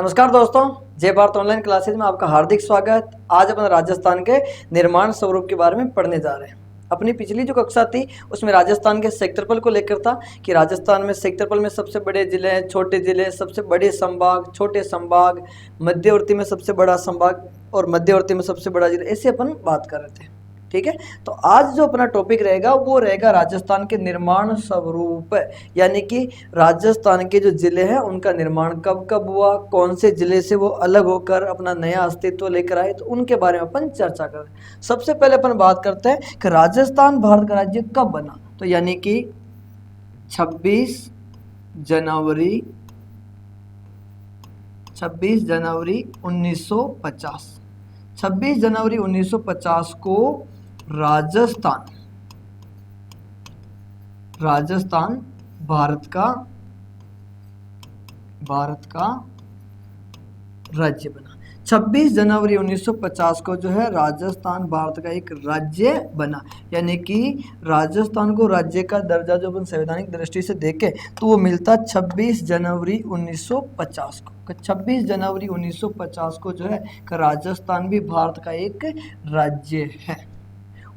नमस्कार दोस्तों, जय भारत ऑनलाइन क्लासेज में आपका हार्दिक स्वागत। आज अपन राजस्थान के निर्माण स्वरूप के बारे में पढ़ने जा रहे हैं। अपनी पिछली जो कक्षा थी उसमें राजस्थान के क्षेत्रफल को लेकर था कि राजस्थान में क्षेत्रफल में सबसे बड़े जिले, छोटे जिले, सबसे बड़े संभाग, छोटे संभाग, मध्यवर्ती में सबसे बड़ा संभाग और मध्यवर्ती में सबसे बड़ा जिला, ऐसे अपन बात कर रहे थे। ठीक है, तो आज जो अपना टॉपिक रहेगा वो रहेगा राजस्थान के निर्माण स्वरूप, यानी कि राजस्थान के जो जिले हैं उनका निर्माण कब कब हुआ, कौन से जिले से वो अलग होकर अपना नया अस्तित्व लेकर आए, तो उनके बारे में अपन चर्चा करें। सबसे पहले अपन बात करते हैं कि राजस्थान भारत का राज्य कब बना, तो यानी कि 26 जनवरी 1950। 26 जनवरी 1950 को राजस्थान भारत का राज्य बना। 26 जनवरी 1950 को जो है राजस्थान भारत का एक राज्य बना, यानी कि राजस्थान को राज्य का दर्जा जो अपन संवैधानिक दृष्टि से देखें तो वो मिलता 26 जनवरी 1950 को। 26 जनवरी 1950 को जो है राजस्थान भी भारत का एक राज्य है।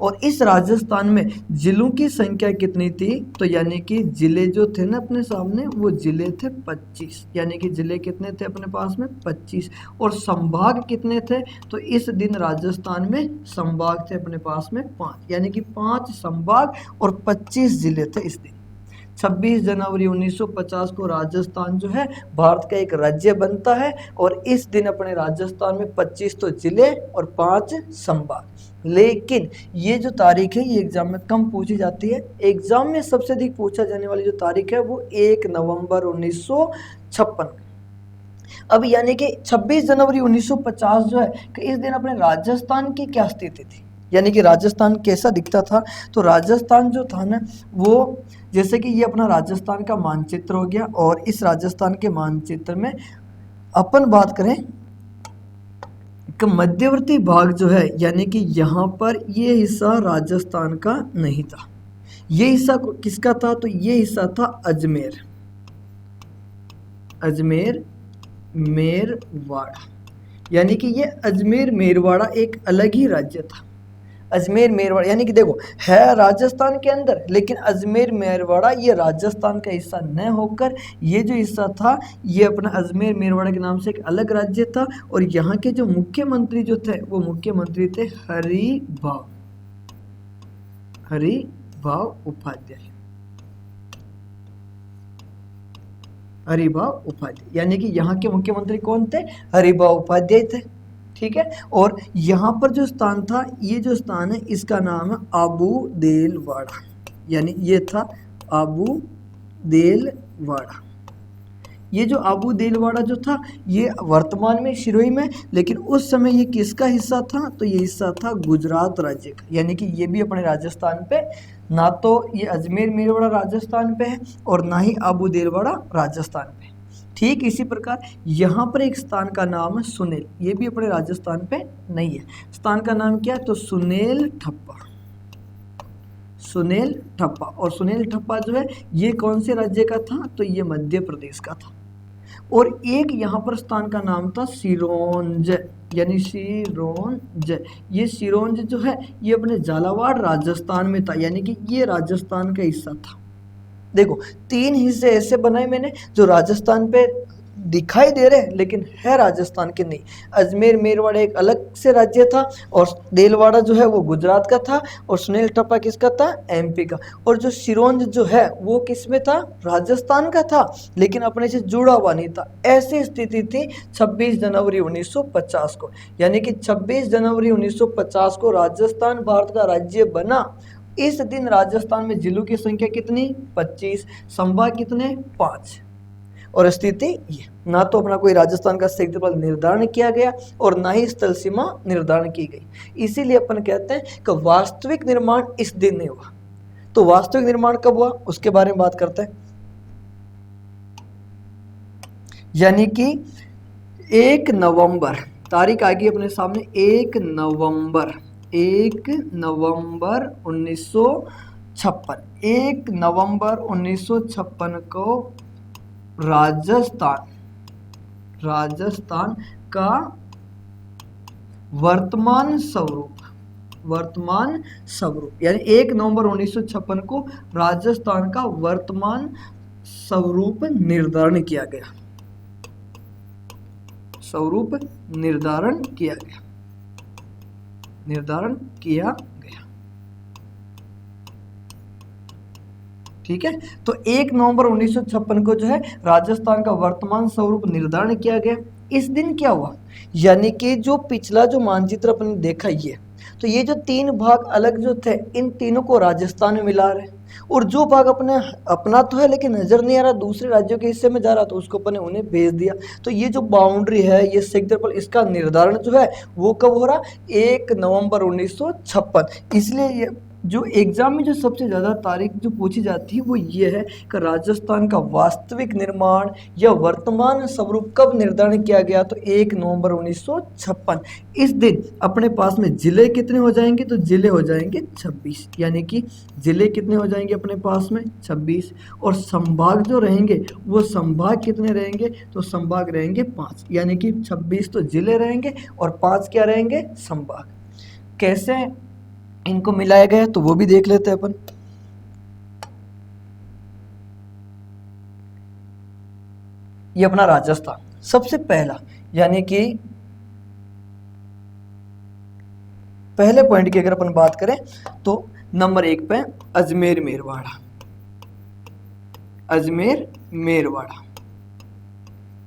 और इस राजस्थान में जिलों की संख्या कितनी थी, तो यानी कि जिले जो थे ना अपने सामने वो जिले थे 25, यानी कि जिले कितने थे अपने पास में 25। और संभाग कितने थे, तो इस दिन राजस्थान में संभाग थे अपने पास में 5, यानी कि 5 संभाग और 25 जिले थे इस दिन। 26 जनवरी 1950 को राजस्थान जो है भारत का एक राज्य बनता है और इस दिन अपने राजस्थान में 25 तो जिले और 5 संभाग। लेकिन ये जो तारीख है ये एग्जाम में कम पूछी जाती है। एग्जाम में सबसे अधिक पूछा जाने वाली जो तारीख है वो 1 नवंबर 1956। अब यानी कि 26 जनवरी 1950 जो है कि इस दिन अपने राजस्थान की क्या स्थिति थी, यानी कि राजस्थान कैसा दिखता था। तो राजस्थान जो था ना वो, जैसे कि ये अपना राजस्थान का मानचित्र हो गया और इस राजस्थान के मानचित्र में अपन बात करें कि मध्यवर्ती भाग जो है, यानी कि यहाँ पर ये हिस्सा राजस्थान का नहीं था। ये हिस्सा किसका था, तो ये हिस्सा था अजमेर मेरवाड़ा, यानी कि ये अजमेर मेरवाड़ा एक अलग ही राज्य था। अजमेर मेरवाड़ा यानी कि देखो है राजस्थान के अंदर, लेकिन अजमेर मेरवाड़ा ये राजस्थान का हिस्सा न होकर ये जो हिस्सा था ये अपना अजमेर मेरवाड़ा के नाम से एक अलग राज्य था। और यहाँ के जो मुख्यमंत्री जो थे वो मुख्यमंत्री थे हरिभाव उपाध्याय, यानी कि यहाँ के मुख्यमंत्री कौन थे, हरिभाव उपाध्याय थे। ठीक है, और यहाँ पर जो स्थान था, ये जो स्थान है इसका नाम है आबू देलवाड़ा, यानी ये था आबू देलवाड़ा। ये जो आबू देलवाड़ा जो था ये वर्तमान में सिरोही में, लेकिन उस समय ये किसका हिस्सा था, तो ये हिस्सा था गुजरात राज्य का, यानी कि ये भी अपने राजस्थान पे, ना तो ये अजमेर मेरवाड़ा राजस्थान पे है और ना ही आबू देलवाड़ा राजस्थान पे। ठीक इसी प्रकार यहाँ पर एक स्थान का नाम है सुनेल, ये भी अपने राजस्थान पे नहीं है। स्थान का नाम क्या है, तो सुनेल ठप्पा। और सुनेल ठप्पा जो है ये कौन से राज्य का था, तो ये मध्य प्रदेश का था। और एक यहाँ पर स्थान का नाम था सिरोंज, यानी सिरोंज। ये सिरोंज जो है ये अपने झालावाड़ राजस्थान में था, यानी कि ये राजस्थान का हिस्सा था। देखो 3 हिस्से ऐसे बनाए मैंने जो राजस्थान पे दिखाई दे रहे हैं लेकिन है राजस्थान के नहीं। अजमेर मेरवाड़ा एक अलग से राज्य था और देलवाड़ा जो है वो गुजरात का था और सुनेल ठप्पा किसका था, एमपी का। और जो सिरोंज जो है वो किस में था, राजस्थान का था लेकिन अपने से जुड़ा हुआ नहीं था। ऐसी स्थिति थी 26 जनवरी 1950 को, यानी कि 26 जनवरी 1950 को राजस्थान भारत का राज्य बना। इस दिन राजस्थान में जिलों की संख्या कितनी, 25, संभाग कितने, 5। और स्थिति ये, ना तो अपना कोई राजस्थान का क्षेत्रफल निर्धारण किया गया और ना ही स्थल सीमा निर्धारण की गई। इसीलिए अपन कहते हैं कि वास्तविक निर्माण इस दिन नहीं हुआ। तो वास्तविक निर्माण कब हुआ उसके बारे में बात करते हैं, यानी कि 1 नवंबर, तारीख आ गई अपने सामने, 1 नवंबर 1956। 1 नवंबर 1956 को राजस्थान का वर्तमान स्वरूप, वर्तमान स्वरूप यानी 1 नवंबर 1956 को राजस्थान का वर्तमान स्वरूप निर्धारण किया गया, स्वरूप निर्धारण किया गया, निर्धारण किया गया। ठीक है, तो 1 नवंबर 1956 को जो है राजस्थान का वर्तमान स्वरूप निर्धारण किया गया। इस दिन क्या हुआ, यानी कि जो पिछला जो मानचित्र अपन देखा ये, तो ये जो 3 भाग अलग जो थे इन तीनों को राजस्थान में मिला रहे, और जो भाग अपने अपना तो है लेकिन नजर नहीं आ रहा दूसरे राज्यों के हिस्से में जा रहा, तो उसको अपने उन्हें भेज दिया। तो ये जो बाउंड्री है, ये क्षेत्रफल, इसका निर्धारण जो है वो कब हो रहा, 1 नवंबर 1956। इसलिए ये जो एग्जाम में जो सबसे ज़्यादा तारीख जो पूछी जाती है वो ये है कि राजस्थान का वास्तविक निर्माण या वर्तमान स्वरूप कब निर्धारण किया गया, तो 1 नवंबर 1956। इस दिन अपने पास में जिले कितने हो जाएंगे, तो जिले हो जाएंगे 26, यानी कि जिले कितने हो जाएंगे अपने पास में 26, और संभाग जो रहेंगे वो संभाग कितने रहेंगे, तो संभाग रहेंगे 5, यानी कि 26 तो जिले रहेंगे और 5 क्या रहेंगे, संभाग। कैसे इनको मिलाया गया तो वो भी देख लेते हैं अपन। ये अपना राजस्थान सबसे पहला, यानी कि पहले पॉइंट की अगर अपन बात करें तो नंबर 1 पे अजमेर मेरवाड़ा, अजमेर मेरवाड़ा।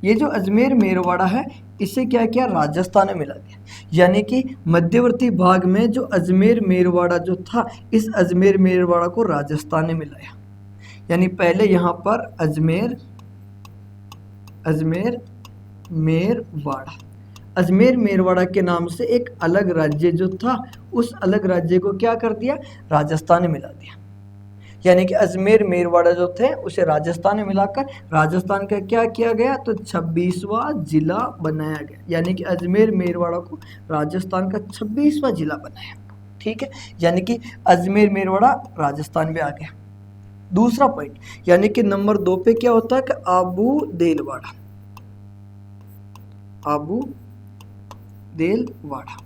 ये जो अजमेर मेरवाड़ा है इसे क्या किया, राजस्थान में मिला दिया, यानी कि मध्यवर्ती भाग में जो अजमेर मेरवाड़ा जो था, इस अजमेर मेरवाड़ा को राजस्थान में मिलाया। यानी पहले यहाँ पर अजमेर, अजमेर मेरवाड़ा, अजमेर मेरवाड़ा के नाम से एक अलग राज्य जो था, उस अलग राज्य को क्या कर दिया, राजस्थान में मिला दिया। यानी कि अजमेर मेरवाड़ा जो थे उसे राजस्थान में मिलाकर राजस्थान का क्या किया गया, तो 26वां जिला बनाया गया। यानी कि अजमेर मेरवाड़ा को राजस्थान का 26वां जिला बनाया। ठीक है, यानी कि अजमेर मेरवाड़ा राजस्थान में आ गया। दूसरा पॉइंट, यानी कि नंबर 2 पे क्या होता है कि आबू देलवाड़ा, आबू देलवाड़ा।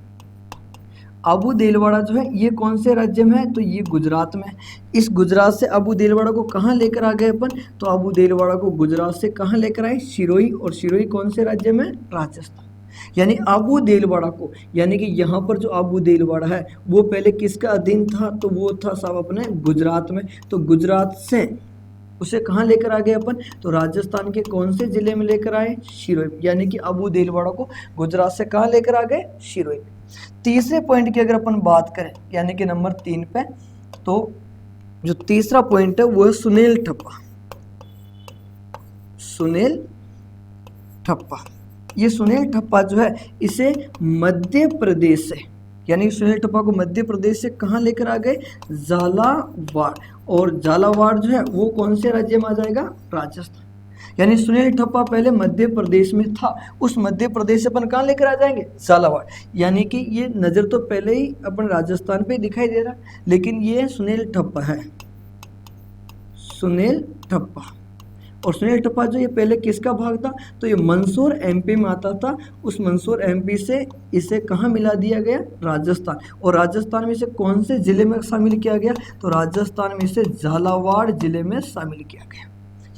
आबू देलवाड़ा जो है ये कौन से राज्य में है, तो ये गुजरात में है। इस गुजरात से आबू देलवाड़ा को कहाँ लेकर आ गए अपन, तो आबू देलवाड़ा को गुजरात से कहाँ लेकर आए, सिरोही, और सिरोही कौन से राज्य में, राजस्थान। यानी आबू देलवाड़ा को, यानी कि यहाँ पर जो आबू देलवाड़ा है वो पहले किसका अधीन था, तो वो था साहब अपने गुजरात में। तो गुजरात से उसे कहाँ लेकर आ गए अपन, तो राजस्थान के कौन से जिले में लेकर आए, सिरोही। यानी कि आबू देलवाड़ा को गुजरात से कहाँ लेकर आ गए, सिरोही। तीसरे पॉइंट की अगर अपन बात करें, यानी कि नंबर 3 पे, तो जो तीसरा पॉइंट है वो है सुनील ठप्पा, सुनील ठप्पा। ये सुनील ठप्पा जो है इसे मध्य प्रदेश से, यानी सुनील ठप्पा को मध्य प्रदेश से कहाँ लेकर आ गए, झालावाड़, और झालावाड़ जो है वो कौन से राज्य में आ जाएगा, राजस्थान। यानी सुनील ठप्पा पहले मध्य प्रदेश में था, उस मध्य प्रदेश से अपन कहाँ लेकर आ जाएंगे, झालावाड़। यानी कि ये नज़र तो पहले ही अपन राजस्थान पे दिखाई दे रहा, लेकिन ये सुनील ठप्पा है, सुनील ठप्पा। और सुनील ठप्पा जो ये पहले किसका भाग था, तो ये मंदसौर एमपी में आता था। उस मंदसौर एमपी से इसे कहाँ मिला दिया गया, राजस्थान। और राजस्थान में इसे कौन से जिले में शामिल किया गया, तो राजस्थान में इसे झालावाड़ जिले में शामिल किया गया।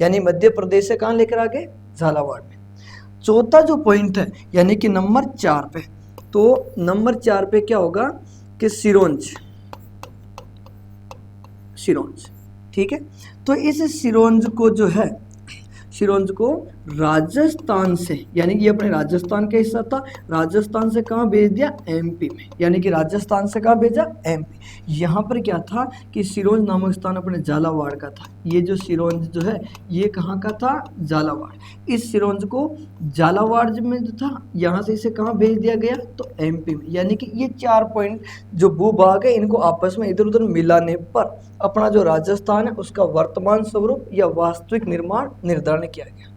यानी मध्य प्रदेश से कहाँ लेकर आ गए, झालावाड़ में। चौथा जो पॉइंट है, यानी कि नंबर 4 पे, तो नंबर 4 पे क्या होगा कि सिरोंज, सिरोंज। ठीक है, तो इस सिरोंज को जो है, सिरोंज को राजस्थान से, यानी कि ये अपने राजस्थान का हिस्सा था, राजस्थान से कहाँ भेज दिया, एमपी में। यानी कि राजस्थान से कहाँ भेजा, एमपी। यहाँ पर क्या था कि सिरोंज नामक स्थान अपने झालावाड़ का था। ये जो सिरोंज जो है ये कहाँ का था, झालावाड़। इस सिरोंज को झालावाड़ में जो था यहाँ से इसे कहाँ भेज दिया गया, तो एमपी में। यानी कि ये 4 पॉइंट जो भूभाग है इनको आपस में इधर उधर मिलाने पर अपना जो राजस्थान है उसका वर्तमान स्वरूप या वास्तविक निर्माण निर्धारण किया गया।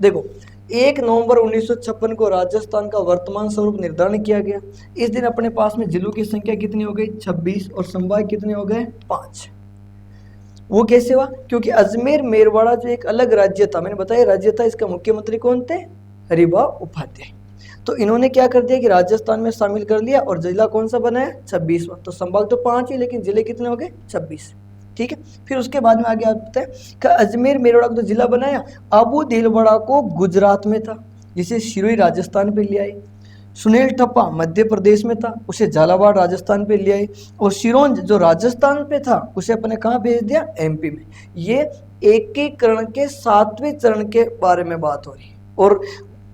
देखो 1 नवंबर 1956 को राजस्थान का वर्तमान स्वरूप निर्धारण किया गया। इस दिन अपने पास में जिलों की संख्या कितनी हो गई, 26, और संभाग कितने हो गए, 5। वो कैसे हुआ, क्योंकि अजमेर मेरवाड़ा जो एक अलग राज्य था, मैंने बताया राज्य था, इसका मुख्यमंत्री कौन थे, हरिभाऊ उपाध्याय। तो इन्होंने क्या कर दिया कि राजस्थान में शामिल कर लिया और जिला कौन सा बनाया 26वां। तो संभाग तो 5 ही लेकिन जिले कितने हो गए 26। ठीक है, फिर उसके बाद में आगे आते हैं कि अजमेर मेरवाड़ा को तो जिला बनाया, अबू दिलवाड़ा को गुजरात में था, जिसे सिरोही राजस्थान पे ले आए। सुनील टप्पा मध्य प्रदेश में था, उसे झालावाड़ राजस्थान पे ले आए। और सिरोंज जो राजस्थान पे था उसे अपने कहाँ भेज दिया एमपी में। ये एकीकरण के 7वें चरण के बारे में बात हो रही है और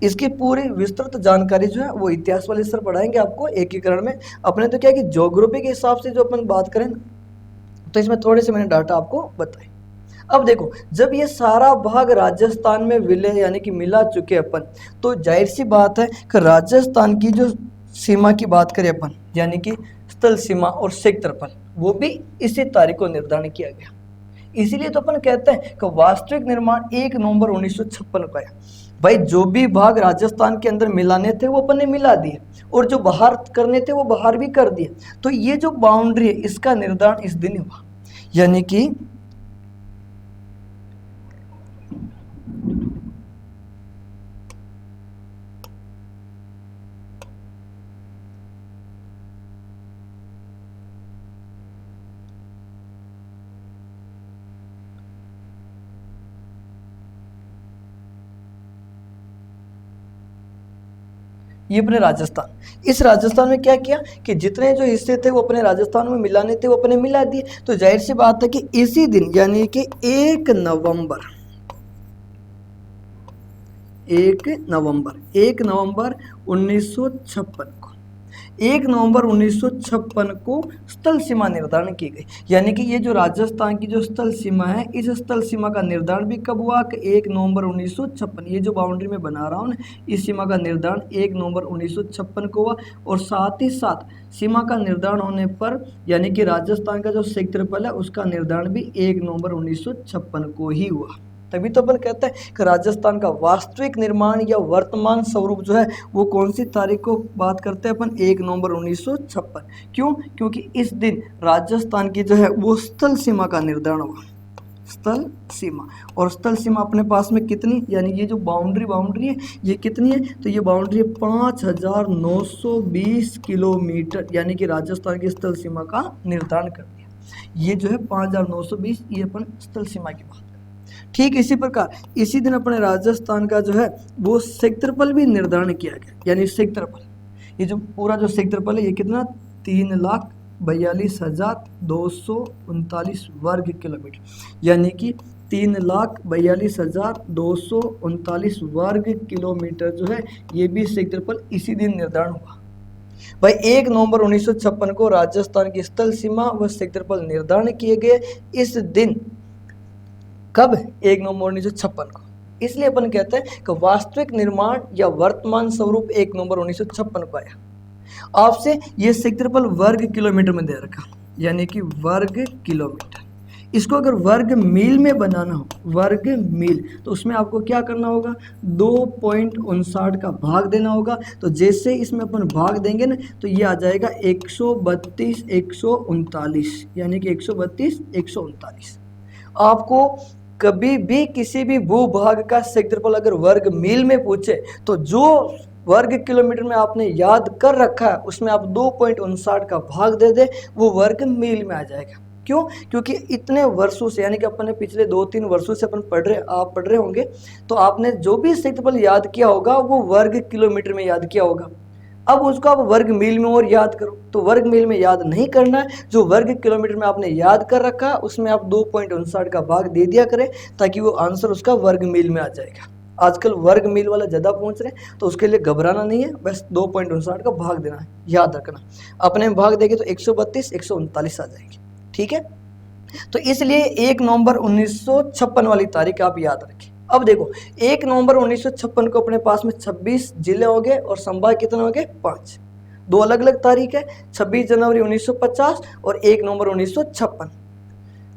इसकी पूरी विस्तृत जानकारी जो है वो इतिहास वाले सर पढ़ाएंगे आपको एकीकरण में। अपने तो क्या है कि ज्योग्राफी के हिसाब से जो अपन बात करें तो इसमें थोड़े से मैंने डाटा आपको बताए। अब देखो जब ये सारा भाग राजस्थान में विलय यानी कि मिला चुके अपन, तो जाहिर सी बात है कि राजस्थान की जो सीमा की बात करें अपन यानी कि स्थल सीमा और क्षेत्रफल, वो भी इसी तारीख को निर्धारण किया गया। इसीलिए तो अपन कहते हैं कि वास्तविक निर्माण 1 नवंबर 1956 को आया। भाई जो भी भाग राजस्थान के अंदर मिलाने थे वो अपन ने मिला दिए और जो बाहर करने थे वो बाहर भी कर दिए। तो ये जो बाउंड्री है इसका निर्धारण इस दिन हुआ, यानी कि ये अपने राजस्थान, इस राजस्थान में क्या किया कि जितने जो हिस्से थे वो अपने राजस्थान में मिलाने थे वो अपने मिला दिए। तो जाहिर सी बात है कि इसी दिन यानी कि 1 नवंबर 1956 को 1 नवंबर 1956 को स्थल सीमा निर्धारण की गई। यानी कि ये जो राजस्थान की जो स्थल सीमा है इस स्थल सीमा का निर्धारण भी कब हुआ कि 1 नवंबर 1956। ये जो बाउंड्री में बना रहा हूँ ना इस सीमा का निर्धारण 1 नवंबर 1956 को हुआ। और साथ ही साथ सीमा का निर्धारण होने पर यानी कि राजस्थान का जो क्षेत्रफल है उसका निर्धारण भी 1 नवंबर 1956 को ही हुआ। तभी तो अपन कहते हैं कि राजस्थान का वास्तविक निर्माण या वर्तमान स्वरूप जो है वो कौन सी तारीख को बात करते हैं अपन 1 नवंबर 1956। क्यों? क्योंकि इस दिन राजस्थान की जो है वो स्थल सीमा का निर्धारण हुआ। स्थल सीमा, और स्थल सीमा अपने पास में कितनी यानी ये जो बाउंड्री है ये कितनी है तो ये बाउंड्री है 5920 किलोमीटर, यानी कि राजस्थान की स्थल सीमा का निर्धारण कर दिया। ये जो है 5920 ये अपन स्थल सीमा की बात। ठीक इसी प्रकार इसी दिन अपने राजस्थान का जो है वो क्षेत्रफल भी निर्धारण किया गया। यानी क्षेत्रफल, ये जो पूरा जो क्षेत्रफल है ये कितना 3,42,239 वर्ग किलोमीटर, यानी कि 3,42,239 वर्ग किलोमीटर जो है ये भी क्षेत्रफल इसी दिन निर्धारण हुआ। भाई 1 नवंबर 1956 को राजस्थान की स्थल सीमा व क्षेत्रफल निर्धारण किए गए इस दिन। कब? 1 नवंबर 1956 को। इसलिए अपन कहते हैं कि वास्तविक निर्माण या वर्तमान स्वरूप 1 नवंबर 1956 को आया। आपसे ये क्षेत्रफल वर्ग किलोमीटर में दे रखा, यानी कि वर्ग किलोमीटर। इसको अगर वर्ग मील में बनाना हो वर्ग मील तो उसमें आपको क्या करना होगा 2.59 का भाग देना होगा। तो जैसे इसमें अपन भाग देंगे ना तो ये आ जाएगा 132 139, यानी कि 132 139। आपको कभी भी किसी भी भूभाग का क्षेत्रफल अगर वर्ग मील में पूछे तो जो वर्ग किलोमीटर में आपने याद कर रखा है उसमें आप 2.59 का भाग दे दे वो वर्ग मील में आ जाएगा। क्यों? क्योंकि इतने वर्षों से यानी कि अपन ने पिछले 2-3 वर्षों से अपन आप पढ़ रहे होंगे तो आपने जो भी क्षेत्रफल याद किया होगा वो वर्ग किलोमीटर में याद किया होगा। अब उसको आप वर्ग मील में और याद करो तो वर्ग मील में याद नहीं करना है, जो वर्ग किलोमीटर में आपने याद कर रखा है उसमें आप 2.59 का भाग दे दिया करें ताकि वो आंसर उसका वर्ग मील में आ जाएगा। आजकल वर्ग मील वाला ज़्यादा पहुंच रहे हैं तो उसके लिए घबराना नहीं है, बस 2.59 का भाग देना है, याद रखना। अपने में भाग देंगे तो 132 139 आ जाएंगे। ठीक है, तो इसलिए 1 नवंबर 1956 वाली तारीख आप याद रखें। अब देखो 1 नवंबर 1956 को अपने पास में 26 जिले हो गए और संभाग कितने हो गए 5। दो अलग अलग तारीख है 26 जनवरी 1950 और 1 नवंबर 1956।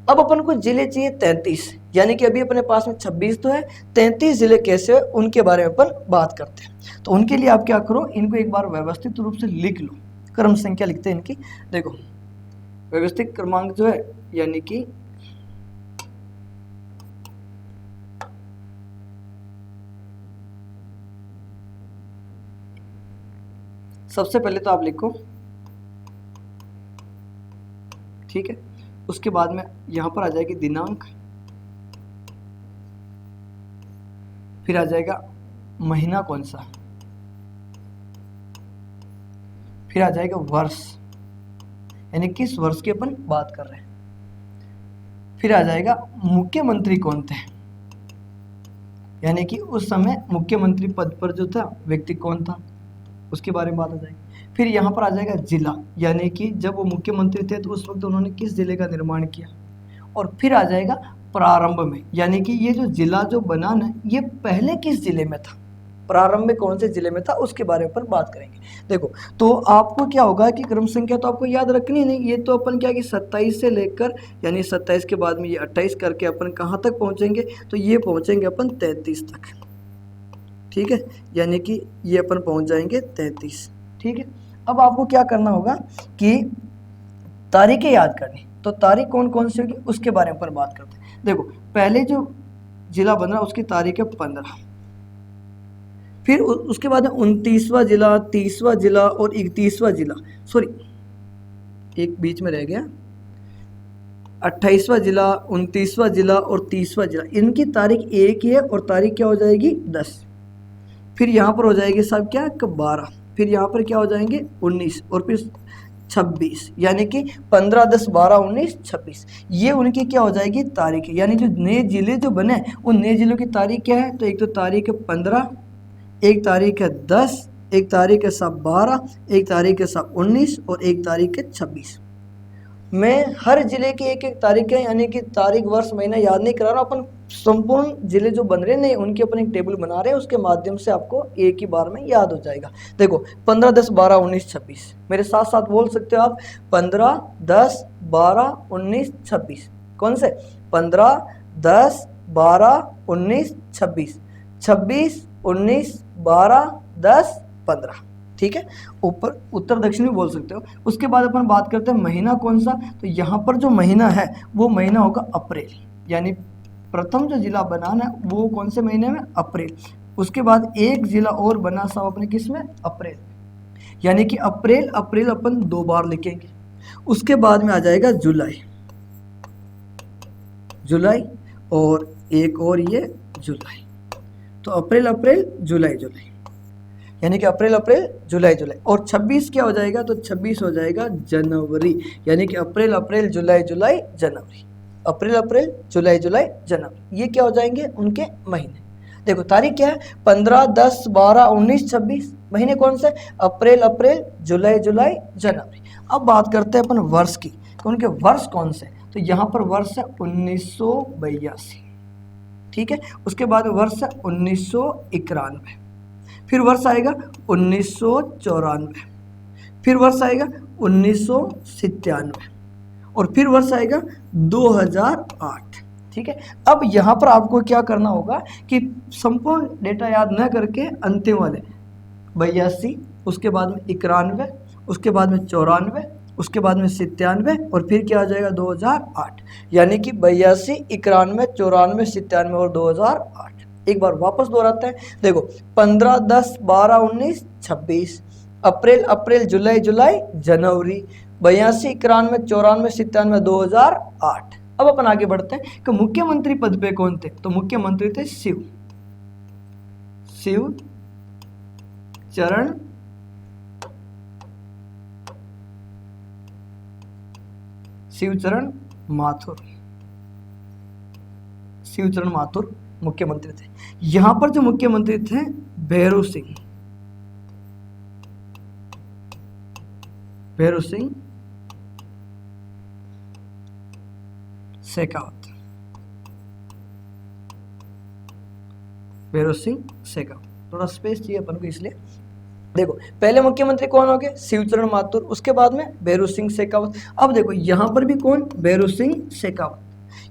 अब अपन को जिले चाहिए 33, यानी कि अभी अपने पास में 26 तो है, 33 जिले कैसे है उनके बारे में अपन बात करते हैं। तो उनके लिए आप क्या करो इनको एक बार व्यवस्थित रूप से लिख लो, क्रम संख्या लिखते हैं इनकी। देखो व्यवस्थित क्रमांक जो है यानी कि सबसे पहले तो आप लिखो, ठीक है। उसके बाद में यहां पर आ जाएगी दिनांक, फिर आ जाएगा महीना कौन सा, फिर आ जाएगा वर्ष, यानी किस वर्ष की अपन बात कर रहे हैं, फिर आ जाएगा मुख्यमंत्री कौन थे, यानी कि उस समय मुख्यमंत्री पद पर जो था व्यक्ति कौन था, उसके बारे में बात आ जाएगी। फिर यहाँ पर आ जाएगा जिला, यानी कि जब वो मुख्यमंत्री थे तो उस वक्त उन्होंने किस जिले का निर्माण किया। और फिर आ जाएगा प्रारंभ में, यानी कि ये जो जिला जो बना ना, ये पहले किस जिले में था, प्रारंभ में कौन से जिले में था, उसके बारे में बात करेंगे। देखो, तो आपको क्या होगा कि क्रम संख्या तो आपको याद रखनी नहीं, ये तो अपन क्या कि 27 से लेकर, यानी 27 के बाद में ये 28 करके अपन कहाँ तक पहुँचेंगे, तो ये पहुँचेंगे अपन 33 तक, ठीक है। यानी कि ये अपन पहुँच जाएंगे 33, ठीक है। अब आपको क्या करना होगा कि तारीखें याद करनी, तो तारीख कौन कौन सी होगी उसके बारे में अपन बात करते हैं। देखो, पहले जो जिला बन रहा उसकी तारीख है 15, फिर उसके बाद 29वां जिला, 30वां जिला और 31वां जिला, सॉरी एक बीच में रह गया, 28वां जिला, 29वां जिला और 30वां जिला, इनकी तारीख एक ही है और तारीख क्या हो जाएगी 10। फिर यहाँ पर हो जाएगी सब क्या 12, फिर यहाँ पर क्या हो जाएंगे 19 और फिर 26, यानी कि 15, 10, 12, 19, 26, ये उनकी क्या हो जाएगी तारीख है। यानी जो नए जिले जो बने उन नए जिलों की तारीख क्या है, तो एक तो तारीख है 15, एक तारीख है 10, एक तारीख है सब 12, एक तारीख है सब 19 और एक तारीख है 26। मैं हर जिले की एक एक तारीख है, यानी कि तारीख वर्ष महीना याद नहीं करा रहा, अपन संपूर्ण जिले जो बन रहे हैं उनकी अपन एक टेबल बना रहे हैं, उसके माध्यम से आपको एक ही बार में याद हो जाएगा। देखो 15, 10, 12, 19, 26, मेरे साथ साथ बोल सकते हो आप 15, 10, 12, 19, 26, कौन से 15, 10, 12, 19, 26, 26, 19, 12, 10, 15, ठीक है। ऊपर उत्तर दक्षिण भी बोल सकते हो। उसके बाद अपन बात करते हैं महीना कौन सा, तो यहाँ पर जो महीना है वो महीना होगा अप्रैल, यानी प्रथम जो जिला बना है वो कौन से महीने में, अप्रैल। उसके बाद एक जिला और बना सब अपने किस में, अप्रैल, यानी कि अप्रैल अप्रैल अपन 2 बार लिखेंगे। उसके बाद में आ जाएगा जुलाई, जुलाई और एक और ये जुलाई, तो अप्रैल अप्रैल जुलाई जुलाई, यानी कि अप्रैल अप्रैल जुलाई जुलाई। और 26 क्या हो जाएगा, तो 26 हो जाएगा जनवरी, यानी कि अप्रैल अप्रैल जुलाई जुलाई जनवरी, अप्रैल अप्रैल जुलाई जुलाई जनवरी, ये क्या हो जाएंगे उनके महीने। देखो तारीख क्या है 15, 10, 12, 19, 26, महीने कौन से, अप्रैल अप्रैल जुलाई जुलाई जनवरी। अब बात करते हैं अपन वर्ष की, तो उनके वर्ष कौन से, तो यहाँ पर वर्ष है 1982, ठीक है। उसके बाद वर्ष है 1991, फिर वर्ष आएगा 1994, फिर वर्ष आएगा 1997 और फिर वर्ष आएगा 2008, ठीक है। अब यहाँ पर आपको क्या करना होगा कि संपूर्ण डेटा याद न करके अंतिम वाले 82, उसके बाद में 91, उसके बाद में 94, उसके बाद में 97 और फिर क्या आ जाएगा 2008, यानी कि 82, 91, 94, 97 और 2008। एक बार वापस दोहराते हैं, देखो 15, 10, 12, 19, 26, अप्रैल अप्रैल जुलाई जुलाई जनवरी, 82, 91, 94, 97, 2008। अब अपन आगे बढ़ते हैं कि मुख्यमंत्री पद पे कौन थे, तो मुख्यमंत्री थे शिव चरण माथुर मुख्यमंत्री थे। यहां पर जो मुख्यमंत्री थे भैरू सिंह शेखावत, थोड़ा स्पेस चाहिए अपन को इसलिए। देखो पहले मुख्यमंत्री कौन हो गए, शिवचरण माथुर, उसके बाद में भैरू सिंह शेखावत। अब देखो यहां पर भी कौन, भैरू सिंह शेखावत,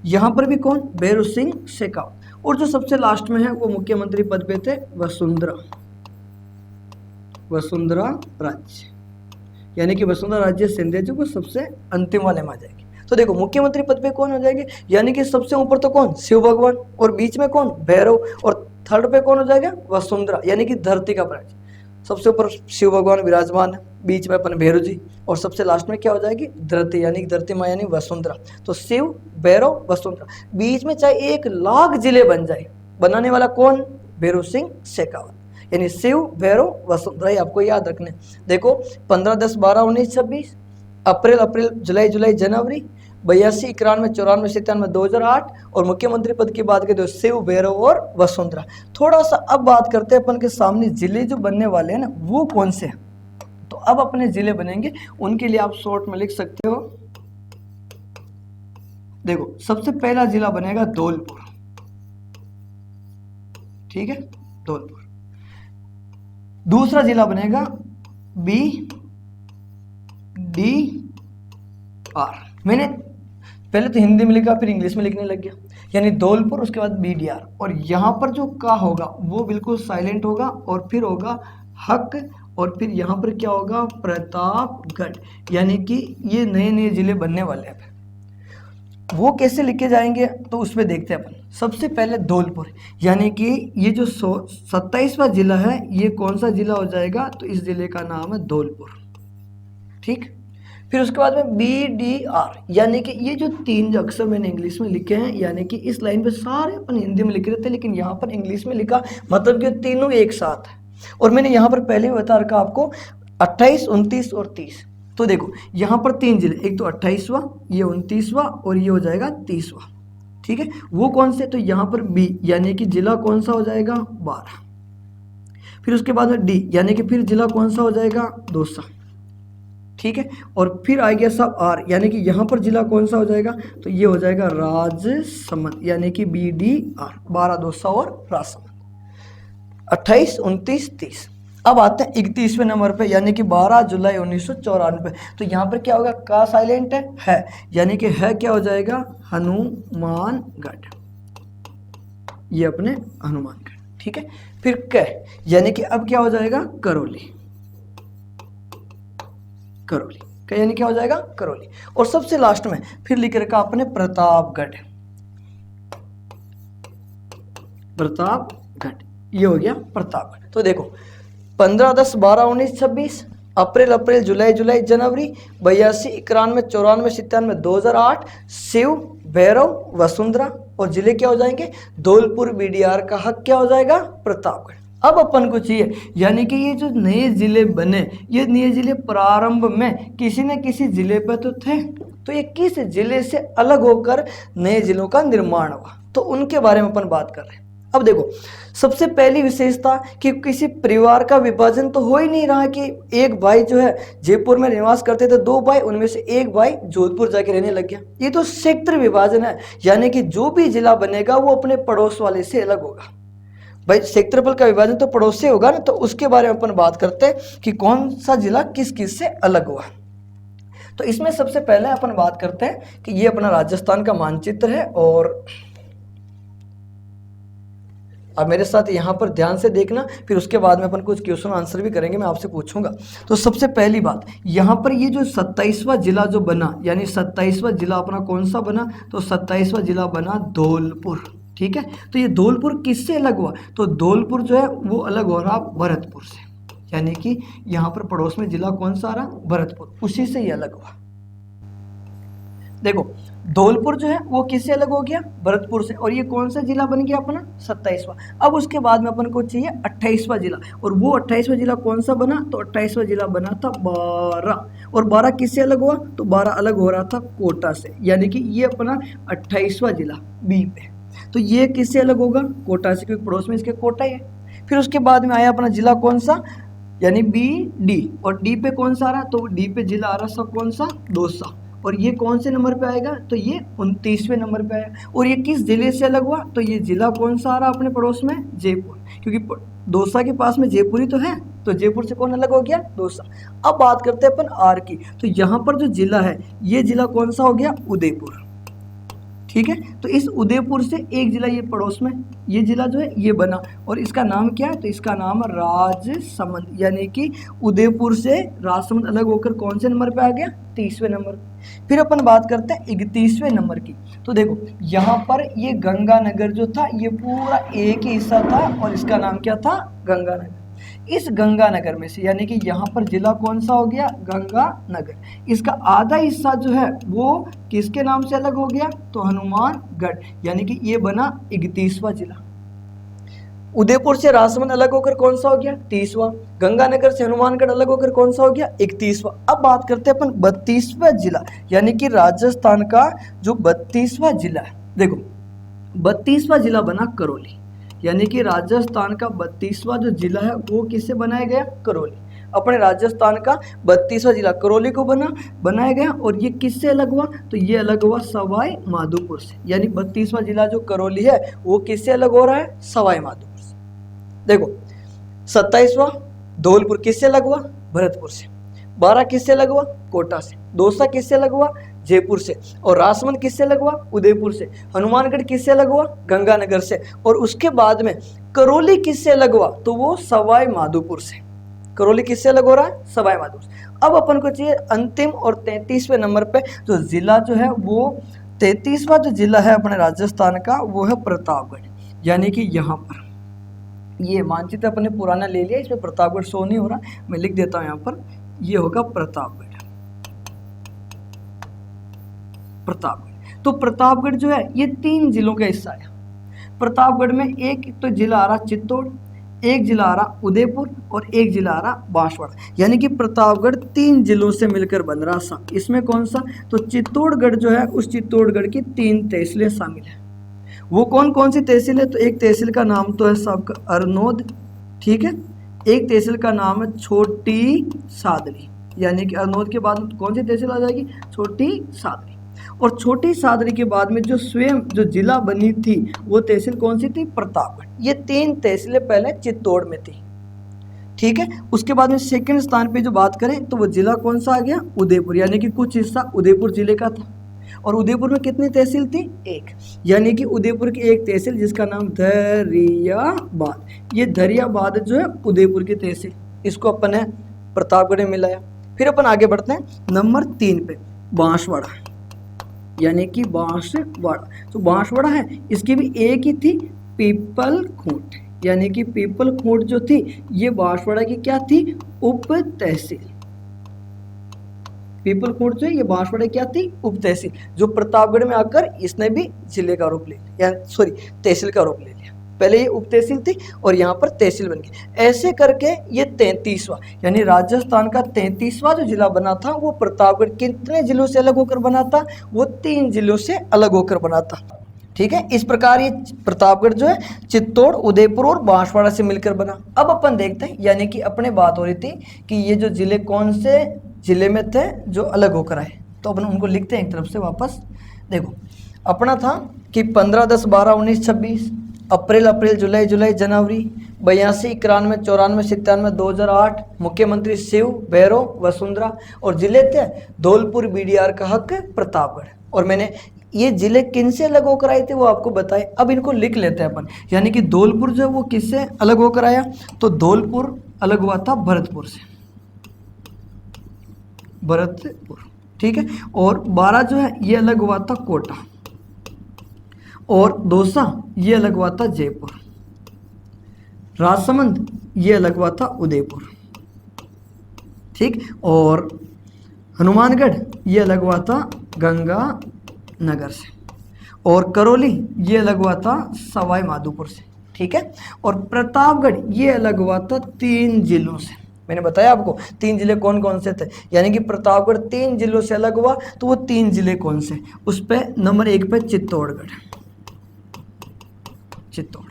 यहां पर भी कौन, भैरू सिंह शेखावत, और जो सबसे लास्ट में है वो मुख्यमंत्री पद पे थे वसुंधरा राज्य, यानी कि वसुंधरा राज्य सिंधिया जी को सबसे अंतिम वाले में आ जाएगी। तो देखो मुख्यमंत्री पद पे कौन हो जाएंगे, यानी कि सबसे ऊपर तो कौन, शिव भगवान, और बीच में कौन, भैरव, और थर्ड पे कौन हो जाएगा, वसुंधरा, यानी कि धरती का प्राच। सबसे ऊपर शिव भगवान विराजमान है, बीच में अपन भैरव जी, और सबसे लास्ट में क्या हो जाएगी धरती, यानी धरती माँ यानी वसुंधरा। तो शिव, भैरव, वसुंधरा, बीच में चाहे 1,00,000 जिले बन जाए, बनाने वाला कौन? भैरव सिंह शेखावत। यानी शिव, भैरव, वसुंधरा, ये आपको याद रखने। देखो 15, 10, 12, 19, 26, अप्रैल, जुलाई, जनवरी, 82, 91, 94, 97, 2008, और मुख्यमंत्री पद की बात करें तो शिव, भैरव और वसुंधरा। थोड़ा सा अब बात करते हैं अपन के सामने जिले जो बनने वाले हैं ना वो कौन से हैं। तो अब अपने जिले बनेंगे, उनके लिए आप शॉर्ट में लिख सकते हो। देखो सबसे पहला जिला बनेगा धौलपुर, ठीक है, धौलपुर। दूसरा जिला बनेगा BDR। मैंने पहले तो हिंदी में लिखा फिर इंग्लिश में लिखने लग गया, यानी धौलपुर, उसके बाद BDR, और यहाँ पर जो का होगा वो बिल्कुल साइलेंट होगा, और फिर होगा हक, और फिर यहाँ पर क्या होगा प्रतापगढ़। यानी कि ये नए नए जिले बनने वाले हैं। वो कैसे लिखे जाएंगे तो उसमें देखते हैं अपन। सबसे पहले धौलपुर, यानी कि ये जो 27वां जिला है ये कौन सा जिला हो जाएगा, तो इस जिले का नाम है धौलपुर, ठीक। फिर उसके बाद में BDR, यानी कि ये जो 3 अक्षर मैंने इंग्लिश में लिखे हैं, यानी कि इस लाइन पे सारे अपन हिंदी में लिख रहे थे, लेकिन यहाँ पर इंग्लिश में लिखा, मतलब कि तीनों एक साथ है। और मैंने यहाँ पर पहले भी बता रखा आपको 28, 29 और 30। तो देखो यहाँ पर 3 जिले, एक तो 28वां, ये 29वां, और ये हो जाएगा 30वां, ठीक है। वो कौन से, तो यहाँ पर B, यानी कि जिला कौन सा हो जाएगा 12। फिर उसके बाद में D, यानी कि फिर जिला कौन सा हो जाएगा दौसा, ठीक है। और फिर आ गया सब R, यानी कि यहाँ पर जिला कौन सा हो जाएगा, तो ये हो जाएगा राजसमंद, यानी कि BDR, 12, दौसा और राजसमंद। 28, 29, 30। अब आते हैं 31वें नंबर पे, यानी कि 12 जुलाई 1994। तो यहाँ पर क्या होगा, का साइलेंट है, यानी कि है क्या हो जाएगा हनुमानगढ़, ये अपने हनुमानगढ़, ठीक है। फिर क, यानी कि अब क्या हो जाएगा करौली, करौली का यानी क्या हो जाएगा करौली। और सबसे लास्ट में फिर लिख रखा अपने प्रतापगढ़, प्रतापगढ़, ये हो गया प्रतापगढ़। तो देखो 15, 10, 12, 19, 26, अप्रैल, जुलाई, जनवरी, 82, 91, 94, 97, 2008, शिव, भैरव, वसुंधरा, और जिले क्या हो जाएंगे धौलपुर, BDR का हक क्या हो जाएगा प्रतापगढ़। अब अपन को चाहिए, यानी कि ये जो नए जिले बने, ये नए जिले प्रारंभ में किसी न किसी जिले पर तो थे, तो ये किस जिले से अलग होकर नए जिलों का निर्माण हुआ, तो उनके बारे में अपन बात कर रहे हैं। अब देखो सबसे पहली विशेषता कि किसी परिवार का विभाजन तो हो ही नहीं रहा कि एक भाई जो है जयपुर में निवास करते थे, 2 भाई, उनमें से एक भाई जोधपुर जाके रहने लग गया। ये तो क्षेत्र विभाजन है, यानी कि जो भी जिला बनेगा वो अपने पड़ोस वाले से अलग होगा। भाई क्षेत्रफल का विभाजन तो पड़ोस से होगा ना, तो उसके बारे में अपन बात करते हैं कि कौन सा जिला किस किस से अलग हुआ। तो इसमें सबसे पहले अपन बात करते हैं कि ये अपना राजस्थान का मानचित्र है, और अब मेरे साथ यहाँ पर ध्यान से देखना, फिर उसके बाद में अपन कुछ क्वेश्चन आंसर भी करेंगे, मैं आपसे पूछूंगा। तो सबसे पहली बात, यहाँ पर ये जो 27वां जिला जो बना, यानी 27वां जिला अपना कौन सा बना, तो 27वां जिला बना धौलपुर, ठीक है। तो ये धौलपुर किससे अलग हुआ, तो धौलपुर जो है वो अलग हो रहा भरतपुर से, यानी कि यहाँ पर पड़ोस में जिला कौन सा आ रहा भरतपुर, उसी से ये अलग हुआ। देखो धौलपुर जो है वो किससे अलग हो गया भरतपुर से, और ये कौन सा जिला बन गया अपना 27वां। अब उसके बाद में अपन को चाहिए 28वां जिला, और वो 28वां जिला कौन सा बना, तो 28वां जिला बना था 12, और 12 किससे अलग हुआ, तो 12 अलग हो रहा था कोटा से, यानी कि ये अपना 28वां जिला B पे, तो ये किससे अलग होगा कोटा से, क्योंकि पड़ोस में इसके कोटा ही है। फिर उसके बाद में आया अपना जिला कौन सा, यानी BD, और D पे कौन सा आ रहा, तो D पे जिला आ रहा सब कौन सा दौसा, और ये कौन से नंबर पे आएगा, तो ये 29वें नंबर पे आया। और ये किस जिले से अलग हुआ, तो ये जिला कौन सा आ रहा अपने पड़ोस में जयपुर, क्योंकि दौसा के पास में जयपुर ही तो है, तो जयपुर से कौन अलग हो गया दौसा। अब बात करते हैं अपन R की, तो यहाँ पर जो जिला है ये जिला कौन सा हो गया उदयपुर, ठीक है। तो इस उदयपुर से एक जिला ये पड़ोस में, ये जिला जो है ये बना, और इसका नाम क्या है, तो इसका नाम है राजसमंद, यानी कि उदयपुर से राजसमंद अलग होकर कौन से नंबर पे आ गया 30वें नंबर। फिर अपन बात करते हैं 31वें नंबर की, तो देखो यहाँ पर ये गंगानगर जो था ये पूरा एक ही हिस्सा था, और इसका नाम क्या था गंगानगर। इस गंगानगर में से, यानी कि यहाँ पर जिला कौन सा हो गया, गंगानगर। इसका आधा हिस्सा जो है वो किसके नाम से अलग हो गया, तो हनुमानगढ़, यानी कि ये बना 31वां जिला। उदयपुर से राजसमंद अलग होकर कौन सा हो गया, 30वां। गंगानगर से हनुमानगढ़ अलग होकर कौन सा हो गया, 31वां। अब बात करते हैं अपन 32वां जिला, यानी कि राजस्थान का जो 32वां जिला है। देखो 32वां जिला बना करौली, यानी कि राजस्थान का 32वां जो जिला है वो किससे बनाया गया, करौली। अपने राजस्थान का 32वां जिला करौली को बनाया गया। और ये किससे अलग हुआ, तो ये अलग हुआ सवाई माधोपुर से, यानी 32वां जिला जो करौली है वो किससे अलग हो रहा है, सवाई माधोपुर से। देखो 27वां धौलपुर किससे अलग हुआ, भरतपुर से। 12 किससे अलग हुआ, कोटा से। दौसा किससे अलग हुआ, जयपुर से। और राजसमंद किससे अलग हुआ, उदयपुर से। हनुमानगढ़ किससे अलग हुआ, गंगानगर से। और उसके बाद में करौली किससे अलग हुआ, तो वो सवाई माधोपुर से। करौली किससे अलग हो रहा है, सवाई माधोपुर से। अब अपन को चाहिए अंतिम और 33वें नंबर पे जो जिला जो है वो 33वां जो जिला है अपने राजस्थान का वो है प्रतापगढ़, यानी कि यहाँ पर ये मानचित्र अपने पुराना ले लिया, इसमें प्रतापगढ़ शो नहीं हो रहा, मैं लिख देता हूँ यहाँ पर, ये होगा प्रतापगढ़। प्रतापगढ़, तो प्रतापगढ़ जो है ये 3 जिलों का हिस्सा है। प्रतापगढ़ में एक तो जिला आ रहा चित्तौड़, एक जिला आ रहा उदयपुर और एक जिला आ रहा बांसवाड़ा, यानी कि प्रतापगढ़ 3 जिलों से मिलकर बन रहा सा। इसमें कौन सा, तो चित्तौड़गढ़ जो है उस चित्तौड़गढ़ की 3 तहसीलें शामिल है। वो कौन कौन सी तहसील है, तो एक तहसील का नाम तो है सबका अरनोद, ठीक है। एक तहसील का नाम है छोटी सादरी, यानी कि अरनोद के बाद कौन सी तहसील आ जाएगी, छोटी सादरी। और छोटी सादरी के बाद में जो स्वयं जो जिला बनी थी वो तहसील कौन सी थी, प्रतापगढ़। ये 3 तहसीलें पहले चित्तौड़ में थी, ठीक है। उसके बाद में सेकंड स्थान पे जो बात करें तो वो जिला कौन सा आ गया, उदयपुर, यानी कि कुछ हिस्सा उदयपुर जिले का था। और उदयपुर में कितनी तहसील थी, एक, यानी कि उदयपुर की एक तहसील जिसका नाम धरियाबाद, ये धरियाबाद जो है उदयपुर की तहसील, इसको अपन ने प्रतापगढ़ में मिलाया। फिर अपन आगे बढ़ते हैं नंबर 3 पे, बांसवाड़ा, यानी कि बांसवाड़ा। तो बांसवाड़ा है, इसकी भी एक ही थी, पीपल खूंट, यानी कि पीपल खूंट जो थी ये बांसवाड़ा की क्या थी, उप तहसील। पीपल खूंट जो है ये बांसवाड़ा क्या थी, उप तहसील, जो प्रतापगढ़ में आकर इसने भी जिले का रूप ले लिया, सॉरी तहसील का रूप ले लिया। पहले ये उप तहसील थी और यहाँ पर तहसील बन गई। ऐसे करके ये 33वां, यानी राजस्थान का 33वां जो जिला बना था वो प्रतापगढ़ कितने जिलों से अलग होकर बना था, वो 3 जिलों से अलग होकर बना था, ठीक है। इस प्रकार ये प्रतापगढ़ जो है चित्तौड़, उदयपुर और बांसवाड़ा से मिलकर बना। अब अपन देखते हैं, यानी कि अपने बात हो रही थी कि ये जो जिले कौन से जिले में थे जो अलग होकर आए, तो अपन उनको लिखते हैं एक तरफ से वापस। देखो अपना था कि 15, 10, 12, 19, 26, अप्रैल, जुलाई, जनवरी, 82, 91, 94, 97, 2008, मुख्यमंत्री शिव, भैरव, वसुंधरा। और जिले थे धौलपुर, बीडीआर का हक, प्रतापगढ़। और मैंने ये जिले किन से अलग होकर आए थे वो आपको बताए। अब इनको लिख लेते हैं अपन, यानी कि धौलपुर जो है वो किससे अलग होकर आया, तो धौलपुर अलग हुआ था भरतपुर से, भरतपुर, ठीक है। और 12 जो है ये अलग हुआ था कोटा, और दौसा ये अलग हुआ था जयपुर, राजसमंद ये अलग हुआ था उदयपुर, ठीक। और हनुमानगढ़ ये अलग हुआ था गंगानगर से, और करौली ये अलग हुआ था सवाई माधोपुर से, ठीक है। और प्रतापगढ़ ये अलग हुआ था 3 जिलों से। मैंने बताया आपको 3 जिले कौन कौन से थे, यानी कि प्रतापगढ़ 3 जिलों से अलग हुआ, तो वो 3 जिले कौन से, उस पे नंबर 1 पे चित्तौड़गढ़, चित्तौड़।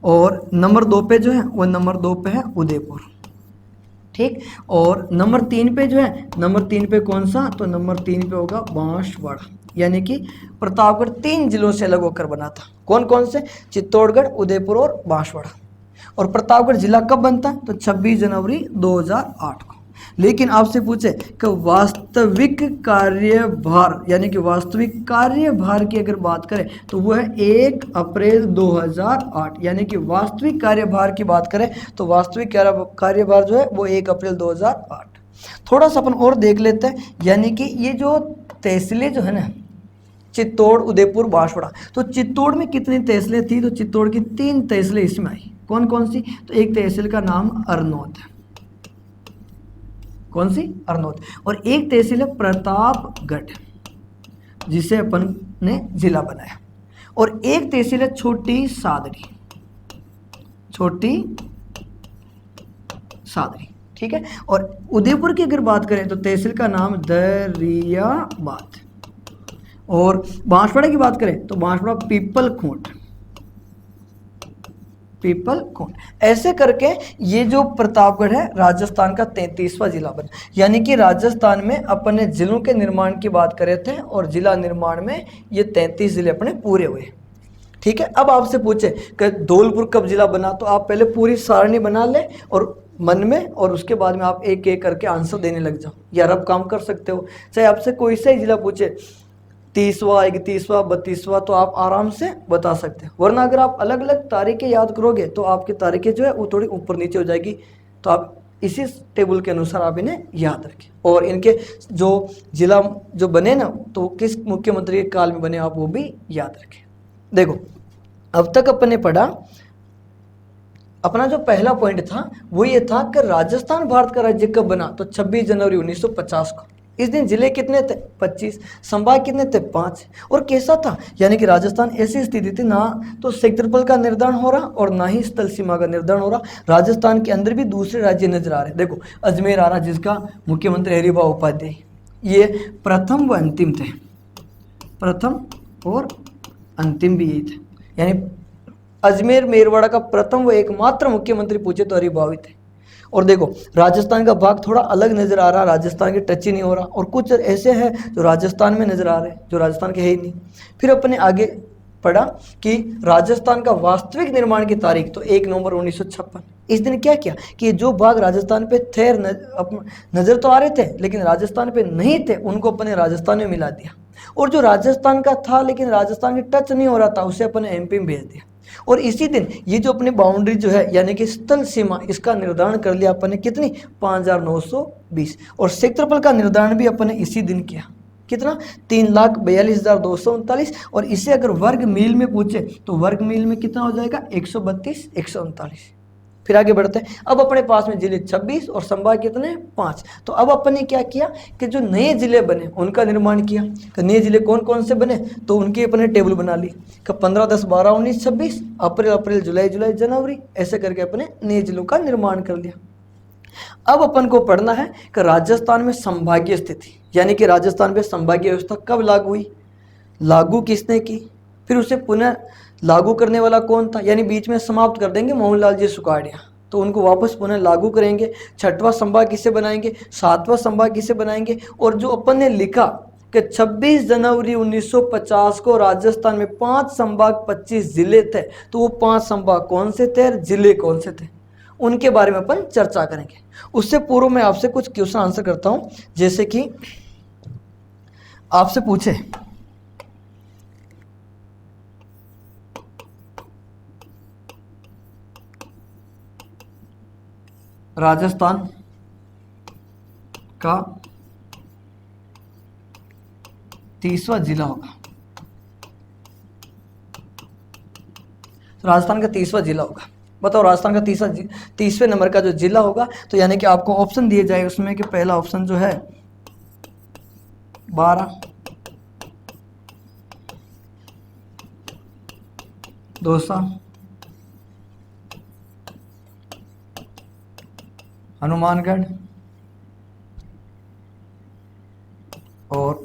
और नंबर 2 पे जो है वो नंबर 2 पे है उदयपुर, ठीक। और नंबर 3 पे जो है, नंबर 3 पे कौन सा, तो नंबर 3 पे होगा बांसवाड़ा, यानी कि प्रतापगढ़ 3 जिलों से अलग होकर बना था। कौन कौन से, चित्तौड़गढ़, उदयपुर और बांसवाड़ा। और प्रतापगढ़ जिला कब बनता है, तो 26 जनवरी 2008 को। लेकिन आपसे पूछे कि वास्तविक कार्यभार, यानी कि वास्तविक कार्यभार की अगर बात करें तो वो है 1 अप्रैल 2008, यानी कि वास्तविक कार्यभार की बात करें तो वास्तविक कार्यभार जो है वो 1 अप्रैल 2008। थोड़ा सा अपन और देख लेते हैं, यानी कि ये जो तहसीलें जो है ना, चित्तौड़, उदयपुर, बांसवाड़ा, तो चित्तौड़ में कितनी तहसीलें थी, तो चित्तौड़ की 3 तहसीलें इसमें आई, कौन कौन सी? तो एक तहसील का नाम अरनोद है। कौन सी? अरनोद। और एक तहसील है प्रतापगढ़, जिसे अपन ने जिला बनाया। और एक तहसील है छोटी सादरी, छोटी सादरी, ठीक है। और उदयपुर की अगर बात करें तो तहसील का नाम दरियाबाद। और बांसवाड़ा की बात करें तो बांसवाड़ा पीपल खूंट, पीपल खूंट। ऐसे करके ये जो प्रतापगढ़ है राजस्थान का 33वां जिला बना। यानी कि राजस्थान में अपने जिलों के निर्माण की बात करे थे और जिला निर्माण में ये 33 जिले अपने पूरे हुए, ठीक है। अब आपसे पूछे कि धौलपुर कब जिला बना, तो आप पहले पूरी सारणी बना ले और मन में, और उसके बाद में आप एक एक करके आंसर देने लग जाओ, यार अब काम कर सकते हो। चाहे आपसे कोई सा ही जिला पूछे 30वां 31वां 32वां, तो आप आराम से बता सकते हो। वरना अगर आप अलग अलग तारीखें याद करोगे तो आपकी तारीखें जो है वो थोड़ी ऊपर नीचे हो जाएगी। तो आप इसी टेबल के अनुसार आप इन्हें याद रखें। और इनके जो जिला जो बने ना, तो किस मुख्यमंत्री के काल में बने आप वो भी याद रखें। देखो अब तक अपन ने पढ़ा, अपना जो पहला पॉइंट था वो ये था कि राजस्थान भारत का राज्य कब बना, तो 26 जनवरी 1950 को। इस दिन जिले कितने थे? 25। संभाग कितने थे? 5। और कैसा था? यानी कि राजस्थान ऐसी स्थिति थी ना तो क्षेत्रफल का निर्धारण हो रहा और ना ही स्थल सीमा का निर्धारण हो रहा। राजस्थान के अंदर भी दूसरे राज्य नजर आ रहे। देखो अजमेर आ रहा, जिसका मुख्यमंत्री हरिभाऊ उपाध्याय, ये प्रथम व अंतिम थे, प्रथम और अंतिम भी यही थे। यानी अजमेर मेरवाड़ा का प्रथम व एकमात्र मुख्यमंत्री पूछे तो हरिभाऊ थे। और देखो राजस्थान का भाग थोड़ा अलग नजर आ रहा, राजस्थान के टच ही नहीं हो रहा। और कुछ ऐसे हैं जो राजस्थान में नजर आ रहे हैं जो राजस्थान के है ही नहीं। फिर अपने आगे पढ़ा कि राजस्थान का वास्तविक निर्माण की तारीख तो 1 नवंबर 1956। इस दिन क्या किया कि जो भाग राजस्थान पे थे नजर तो आ रहे थे लेकिन राजस्थान पे नहीं थे, उनको अपने राजस्थान में मिला दिया। और जो राजस्थान का था लेकिन राजस्थान के टच नहीं हो रहा था, उसे अपने एमपी में भेज दिया। और इसी दिन ये जो अपनी बाउंड्री जो है यानी कि स्थल सीमा, इसका निर्धारण कर लिया अपन ने कितनी? 5920। और क्षेत्रफल का निर्धारण भी अपन ने इसी दिन किया। कितना? 3,42,239। और इसे अगर वर्ग मील में पूछे तो वर्ग मील में कितना हो जाएगा? 132 139। फिर आगे बढ़ते हैं। अब अपने पास में जिले 26 और संभाग कितने? 5। तो अब अपन ने क्या किया कि जो नए जिले बने उनका निर्माण किया। कि नए जिले कौन कौन से बने, तो उनकी अपने टेबल बना ली कि 15 10 12 19 26, अप्रैल अप्रैल जुलाई जुलाई जनवरी, ऐसे करके अपने नए जिलों का निर्माण कर लिया। अब अपन को पढ़ना है कि राजस्थान में संभागीय स्थिति, यानी कि राजस्थान में संभागीय व्यवस्था कब लागू हुई, लागू किसने की, फिर उसे पुनः लागू करने वाला कौन था, यानी बीच में समाप्त कर देंगे मोहनलाल जी सुखाड़िया, तो उनको वापस पुनः लागू करेंगे। 6वां संभाग किसे बनाएंगे, 7वां संभाग किसे बनाएंगे। और जो अपन ने लिखा कि 26 जनवरी 1950 को राजस्थान में 5 संभाग 25 जिले थे, तो वो 5 संभाग कौन से थे, जिले कौन से थे, उनके बारे में अपन चर्चा करेंगे। उससे पूर्व मैं आपसे कुछ क्वेश्चन आंसर करता हूं। जैसे कि आपसे पूछे राजस्थान का 30वां जिला होगा, तो राजस्थान का 30वां जिला होगा, बताओ राजस्थान का 30वें नंबर का जो जिला होगा। तो यानी कि आपको ऑप्शन दिए जाए उसमें कि पहला ऑप्शन जो है 12, दौसा, हनुमानगढ़ और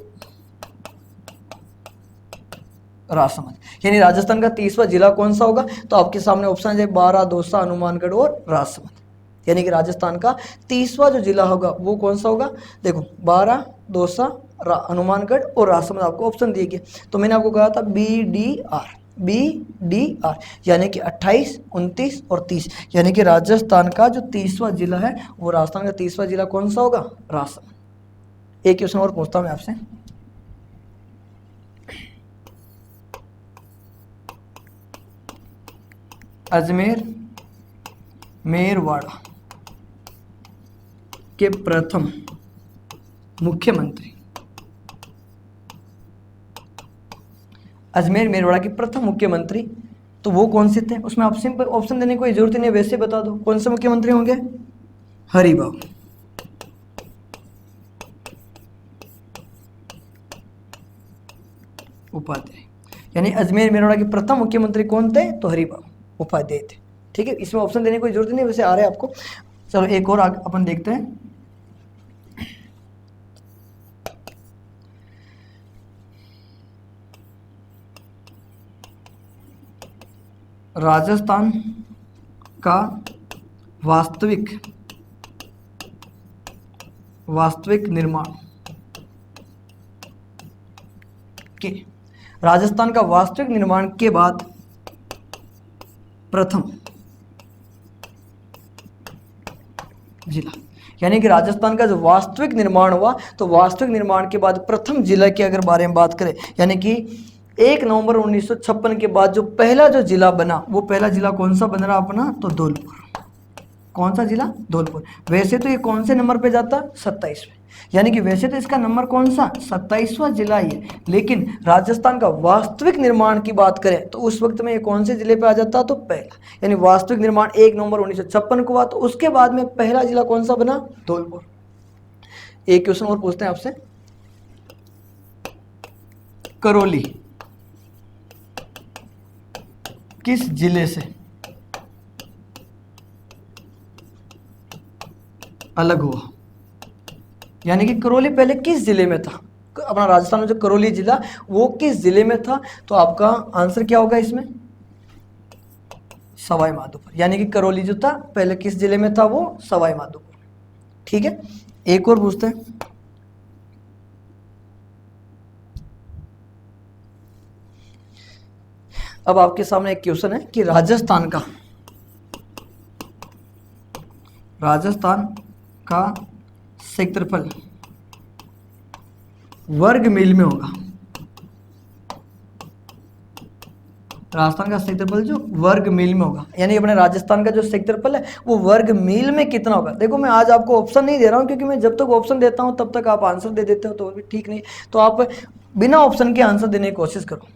राजसमंद। यानी राजस्थान का 30वां जिला कौन सा होगा, तो आपके सामने ऑप्शन है 12, दौसा, हनुमानगढ़ और राजसमंद। यानी कि राजस्थान का 30वां जो जिला होगा वो कौन सा होगा, देखो 12, दौसा, हनुमानगढ़ और राजसमंद आपको ऑप्शन दिए गए। तो मैंने आपको कहा था BDR, यानी कि 28, 29 और 30। यानी कि राजस्थान का जो 30वां जिला है वो राजस्थान का 30वां जिला कौन सा होगा, राजसमंद। एक क्वेश्चन और पूछता हूं मैं आपसे, अजमेर मेरवाड़ा के प्रथम मुख्यमंत्री, अजमेर मेरवाड़ा के प्रथम मुख्यमंत्री तो वो कौन से थे, उसमें ऑप्शन पर ऑप्शन देने की कोई जरूरत नहीं, वैसे बता दो कौन से मुख्यमंत्री होंगे, हरिबाबू उपाध्याय। यानी अजमेर मेरवाड़ा के प्रथम मुख्यमंत्री कौन थे, तो हरिबाबू उपाध्याय थे। ठीक है, इसमें ऑप्शन देने की कोई जरूरत नहीं, वैसे आ रहा है आपको। चलो एक और अपन देखते हैं। राजस्थान का वास्तविक निर्माण के राजस्थान का वास्तविक निर्माण के बाद प्रथम जिला, यानी कि राजस्थान का जो वास्तविक निर्माण हुआ, तो वास्तविक निर्माण के बाद प्रथम जिला के अगर बारे में बात करें, यानी कि 1 नवंबर 1956 के बाद जो पहला जो जिला बना, वो पहला जिला कौन सा बन रहा अपना, तो धौलपुर। कौन सा जिला, धौलपुर। वैसे तो ये कौन से नंबर पे जाता, 27वें, यानी कि वैसे तो इसका नंबर कौन सा, 27वां जिला ही है, लेकिन राजस्थान का वास्तविक निर्माण की बात करें तो उस वक्त में ये कौन से जिले पे आ जाता, तो पहला, यानी वास्तविक निर्माण 1 नवंबर 1956 को हुआ, तो उसके बाद में पहला जिला कौन सा बना, धौलपुर। एक क्वेश्चन और पूछते हैं आपसे, करौली किस जिले से अलग हुआ, यानी कि करौली पहले किस जिले में था, अपना राजस्थान में जो करौली जिला वो किस जिले में था, तो आपका आंसर क्या होगा इसमें, सवाई माधोपुर। यानी कि करौली जो था पहले किस जिले में था, वो सवाई माधोपुर। ठीक है, एक और पूछते हैं। अब आपके सामने एक क्वेश्चन है कि राजस्थान का क्षेत्रफल वर्ग मील में होगा। राजस्थान का क्षेत्रफल जो वर्ग मील में होगा, यानी अपने राजस्थान का जो क्षेत्रफल है वो वर्ग मील में कितना होगा। देखो मैं आज आपको ऑप्शन नहीं दे रहा हूँ, क्योंकि मैं जब तक ऑप्शन देता हूँ तब तक आप आंसर दे देते हो, तो भी ठीक नहीं। तो आप बिना ऑप्शन के आंसर देने की कोशिश करो,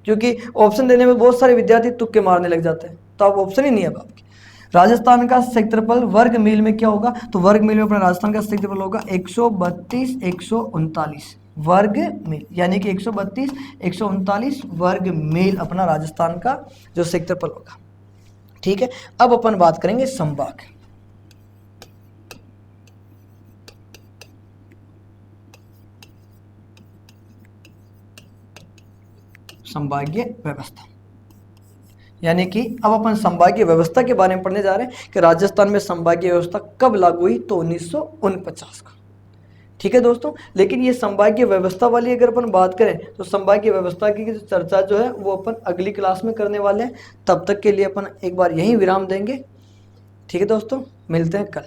क्योंकि ऑप्शन देने में बहुत सारे विद्यार्थी तुक्के मारने लग जाते हैं, तो आप ऑप्शन ही नहीं है आपके। राजस्थान का क्षेत्रफल वर्ग मील में क्या होगा, तो वर्ग मील में अपना राजस्थान का क्षेत्रफल होगा 132,139 वर्ग मील, यानी कि 132,139 वर्ग मील अपना राजस्थान का जो क्षेत्रफल होगा। ठीक है, अब अपन बात करेंगे संभाग। संभागीय व्यवस्था, यानी कि अब अपन संभागीय व्यवस्था के बारे में पढ़ने जा रहे हैं कि राजस्थान में संभागीय व्यवस्था कब लागू हुई, तो 1949 को। ठीक है दोस्तों, लेकिन ये संभागीय व्यवस्था वाली अगर अपन बात करें तो संभागीय व्यवस्था की जो चर्चा जो है वो अपन अगली क्लास में करने वाले हैं। तब तक के लिए अपन एक बार यहीं विराम देंगे। ठीक है दोस्तों, मिलते हैं कल।